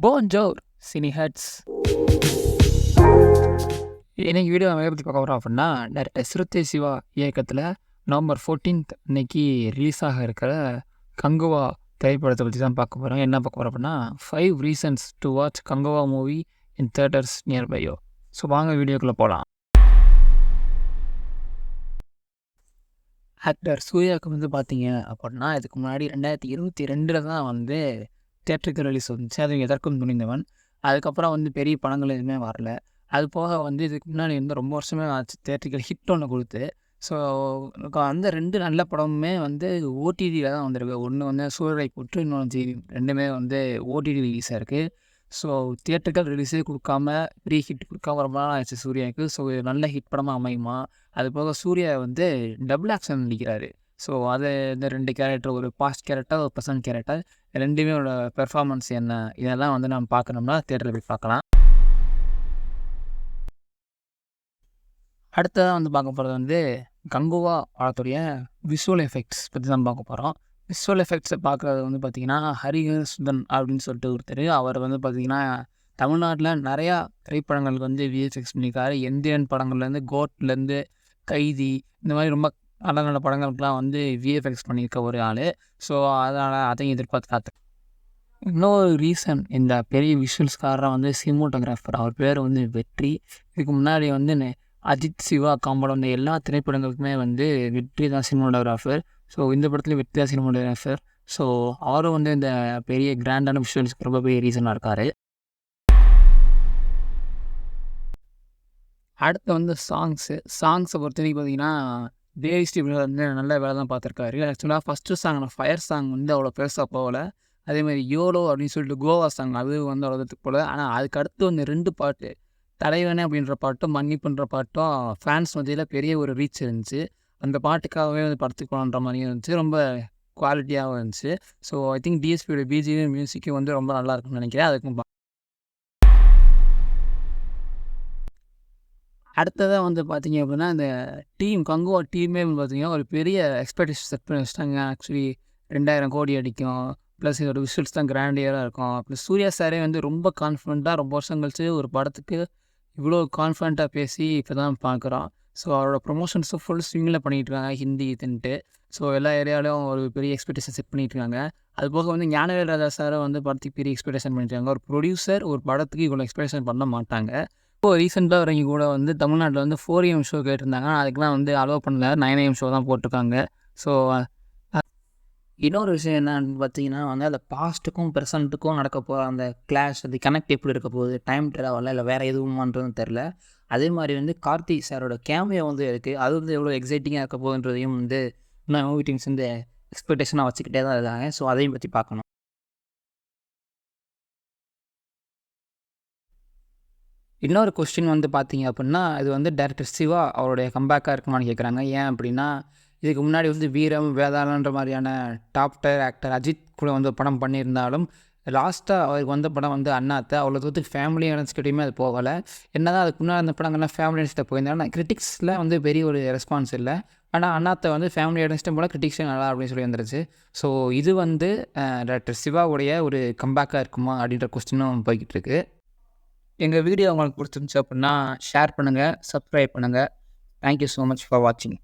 போன்ஜோர் cine huts. இன்னைக்கு video நம்ம பற்றி பார்க்க போகிறோம் அப்படின்னா, டேரக்டர் சிறுத்தை சிவா இயக்கத்தில் நவம்பர் 14th இன்னைக்கு ரிலீஸ் ஆக இருக்கிற கங்குவா திரைப்படத்தை பற்றி தான் பார்க்க போகிறோம். என்ன பார்க்க போகிறோம் அப்படின்னா 5 reasons to watch Kanguva movie in theatres nearby you. So வாங்க வீடியோக்குள்ளே போகலாம். ஆக்டர் சூர்யாவுக்கு வந்து பார்த்தீங்க அப்படின்னா, இதுக்கு முன்னாடி 2022 தான் வந்து தியேட்டருக்கு ரிலீஸ் வந்துச்சு. அது எதற்கும் துணிந்தவன். அதுக்கப்புறம் வந்து பெரிய படங்கள் எதுவுமே வரல. அது போக வந்து இதுக்கு முன்னாடி வந்து ரொம்ப வருஷமே ஆச்சு தியேட்டருக்கு ஹிட் ஒன்று கொடுத்து. ஸோ அந்த 2 நல்ல படமுமே வந்து ஓடிடியில் தான் வந்திருக்கு. ஒன்று வந்து சூரரை போட்டு, இன்னொன்று ஜிவி. 2மே வந்து ஓடிடி ரிலீஸ் ஆயிருக்கு. ஸோ தியேட்டர்கள் ரிலீஸே கொடுக்காம ப்ரீ ஹிட் கொடுக்காம ரொம்ப நாள் ஆச்சு சூர்யாவுக்கு. ஸோ நல்ல ஹிட் படமாக அமையுமா? அது போக சூர்யா வந்து டபுள் ஆக்ஷன் நடிக்கிறாரு. ஸோ அது இந்த 2 கேரக்டர், ஒரு பாஸ்ட் கேரக்டர், ஒரு ப்ரெசன்ட் கேரக்டர், 2மே பெர்ஃபார்மன்ஸ் என்ன, இதெல்லாம் வந்து நம்ம பார்க்கணும்னா தியேட்டரில் போய் பார்க்கலாம். அடுத்ததாக வந்து பார்க்க போகிறது வந்து கங்குவா படத்துடைய விஷுவல் எஃபெக்ட்ஸ் பற்றி தான் பார்க்க போகிறோம். விஷுவல் எஃபெக்ட்ஸை பார்க்குறது வந்து பார்த்திங்கன்னா ஹரிஹர் சுதன் அப்படின்னு சொல்லிட்டு ஒருத்தர். அவர் வந்து பார்த்திங்கன்னா தமிழ்நாட்டில் நிறையா திரைப்படங்களுக்கு வந்து விஎஃப்எக்ஸ் பண்ணியிருக்காரு. இந்தியன் படங்கள்லேருந்து கோட்லேருந்து கைதி, இந்த மாதிரி ரொம்ப நல்ல நல்ல படங்களுக்கெலாம் வந்து விஎஃப்எக்ஸ் பண்ணியிருக்க ஒரு ஆள். ஸோ அதனால் அதையும் எதிர்பார்த்து காத்து. இன்னொரு ரீசன், இந்த பெரிய விஷுவல்ஸ்காரராக வந்து சினிமோட்டோகிராஃபர், அவர் பேர் வந்து வெற்றி. இதுக்கு முன்னாடி வந்து அஜித் சிவா காம்போட வந்து எல்லா திரைப்படங்களுக்குமே வந்து வெற்றி தான் சினிமோட்டோகிராஃபர். ஸோ இந்த படத்துலேயும் வெற்றி தான் சினிமோட்டோகிராஃபர். ஸோ அவரும் வந்து இந்த பெரிய கிராண்டான விஷுவல்ஸ்க்கு ரொம்ப பெரிய ரீசனாக இருக்கார். அடுத்து வந்து சாங்ஸை பொறுத்த வரைக்கும் பார்த்தீங்கன்னா தேவிஸ்ரீ வந்து நல்ல வேலை தான் பார்த்துருக்காரு. ஆக்சுவலாக ஃபஸ்ட்டு சாங் ஃபயர் சாங் வந்து அவ்வளோ பெருசாக போகலை. அதேமாதிரி யோலோ அப்படின்னு சொல்லிட்டு கோவா சாங், அது வந்து அவ்வளோத்துக்கு போகல. ஆனால் அதுக்கு அடுத்து வந்து 2 பாட்டு, தலைவனே அப்படின்ற பாட்டும் மன்னிப்புன்ற பாட்டும் ஃபேன்ஸ் மத்தியில் பெரிய ஒரு ரீச் இருந்துச்சு. அந்த பாட்டுக்காகவே வந்து படத்துக்கு போகலான்ற மாதிரியும் இருந்துச்சு. ரொம்ப குவாலிட்டியாகவும் இருந்துச்சு. ஸோ ஐ திங்க் டிஎஸ்பியோட பிஜிஎம் மியூசிக்கும் வந்து ரொம்ப நல்லா இருக்குன்னு நினைக்கிறேன். அதுக்கும் அடுத்ததாக வந்து பார்த்திங்க அப்படின்னா, இந்த கங்குவா டீமே வந்து பார்த்திங்கன்னா ஒரு பெரிய எக்ஸ்பெக்டேஷன் செட் பண்ணி வச்சுட்டாங்க. ஆக்சுவலி 2000 கோடி அடிக்கும், ப்ளஸ் இதோட விஷுவல்ஸ் தான் கிராண்டியராக இருக்கும். ப்ளஸ் சூர்யா சாரே வந்து ரொம்ப கான்ஃபிடண்ட்டாக ரொம்ப வருஷம் கழிச்சு ஒரு படத்துக்கு இவ்வளோ கான்ஃபிடண்ட்டாக பேசி இப்போ தான் பார்க்குறோம். ஸோ அவரோட ப்ரொமோஷன்ஸும் ஃபுல் ஸ்விங்கில் பண்ணிகிட்ருக்காங்க, ஹிந்தி இதுன்ட்டு. ஸோ எல்லா ஏரியாவிலையும் ஒரு பெரிய எக்ஸ்பெக்டேஷன் செட் பண்ணிகிட்ருக்காங்க. அது போக வந்து ஞானவேல் ராஜா சாரை வந்து படத்துக்கு பெரிய எக்ஸ்பெக்டேஷன் பண்ணிட்டுருக்காங்க. ஒரு ப்ரொடியூசர் ஒரு படத்துக்கு இவ்வளோ எக்ஸ்பெக்டேஷன் பண்ண மாட்டாங்க. இப்போது ரீசெண்டாக வரைங்க கூட வந்து தமிழ்நாட்டில் வந்து 4am ஷோ கேட்டிருந்தாங்க. அதுக்கெலாம் வந்து அலோவ் பண்ணல, 9am ஷோ தான் போட்டிருக்காங்க. ஸோ இன்னொரு விஷயம் என்னன்னு பார்த்தீங்கன்னா வந்து அந்த பாஸ்ட்டுக்கும் ப்ரெசண்ட்டுக்கும் நடக்க போகிற அந்த கிளாஷ், அது கனெக்ட் எப்படி இருக்க போகுது, டைம் ட்ராவலில் இல்லை வேறு எதுவுமான்றதும் தெரில. அதே மாதிரி வந்து கார்த்தி சாரோட கேமியோ வந்து இருக்குது. அது வந்து எவ்வளோ எக்ஸைட்டிங்காக இருக்க போகுதுன்றதையும் வந்து இன்னும் மூவி டீம்ஸ் வந்து எக்ஸ்பெக்டேஷனாக வச்சுக்கிட்டே தான் இருக்காங்க. ஸோ அதையும் பற்றி பார்க்கணும். இன்னொரு கொஸ்டின் வந்து பார்த்தீங்க அப்படின்னா, இது வந்து டேரக்டர் சிவா அவருடைய கம்பேக்காக இருக்குமான்னு கேட்குறாங்க. ஏன் அப்படின்னா, இதுக்கு முன்னாடி வந்து வீரம், வேதாளன்ற மாதிரியான டாப் டயர் ஆக்டர் அஜித் கூட வந்து படம் பண்ணியிருந்தாலும், லாஸ்ட்டாக அவருக்கு வந்த படம் வந்து அண்ணாத்தை. அவ்வளோ தூரத்துக்கு ஃபேமிலி ஆடியன்ஸ்கிட்டையுமே அது போகலை. என்ன தான் அதுக்கு முன்னாடி அந்த படங்கள்லாம் ஃபேமிலி ஆடியன்ஸ்கிட்ட போயிருந்தாலும், ஆனால் கிரிட்டிக்ஸில் வந்து பெரிய ஒரு ரெஸ்பான்ஸ் இல்லை. ஆனால் அண்ணாத்தை வந்து ஃபேமிலி ஆடியன்ஸ்கிட்ட போல கிரிட்டிக்ஸே நல்லா அப்படின்னு சொல்லி வந்துருச்சு. ஸோ இது வந்து டேரக்டர் சிவாவுடைய ஒரு கம்பேக்காக இருக்குமா அப்படின்ற கொஸ்டினும் போய்கிட்டு இருக்கு. எங்கள் வீடியோ உங்களுக்கு பிடிச்சிருந்துச்சு அப்படின்னா ஷேர் பண்ணுங்கள், சப்ஸ்கிரைப் பண்ணுங்கள். தேங்க்யூ ஸோ மச் ஃபார் வாட்சிங்.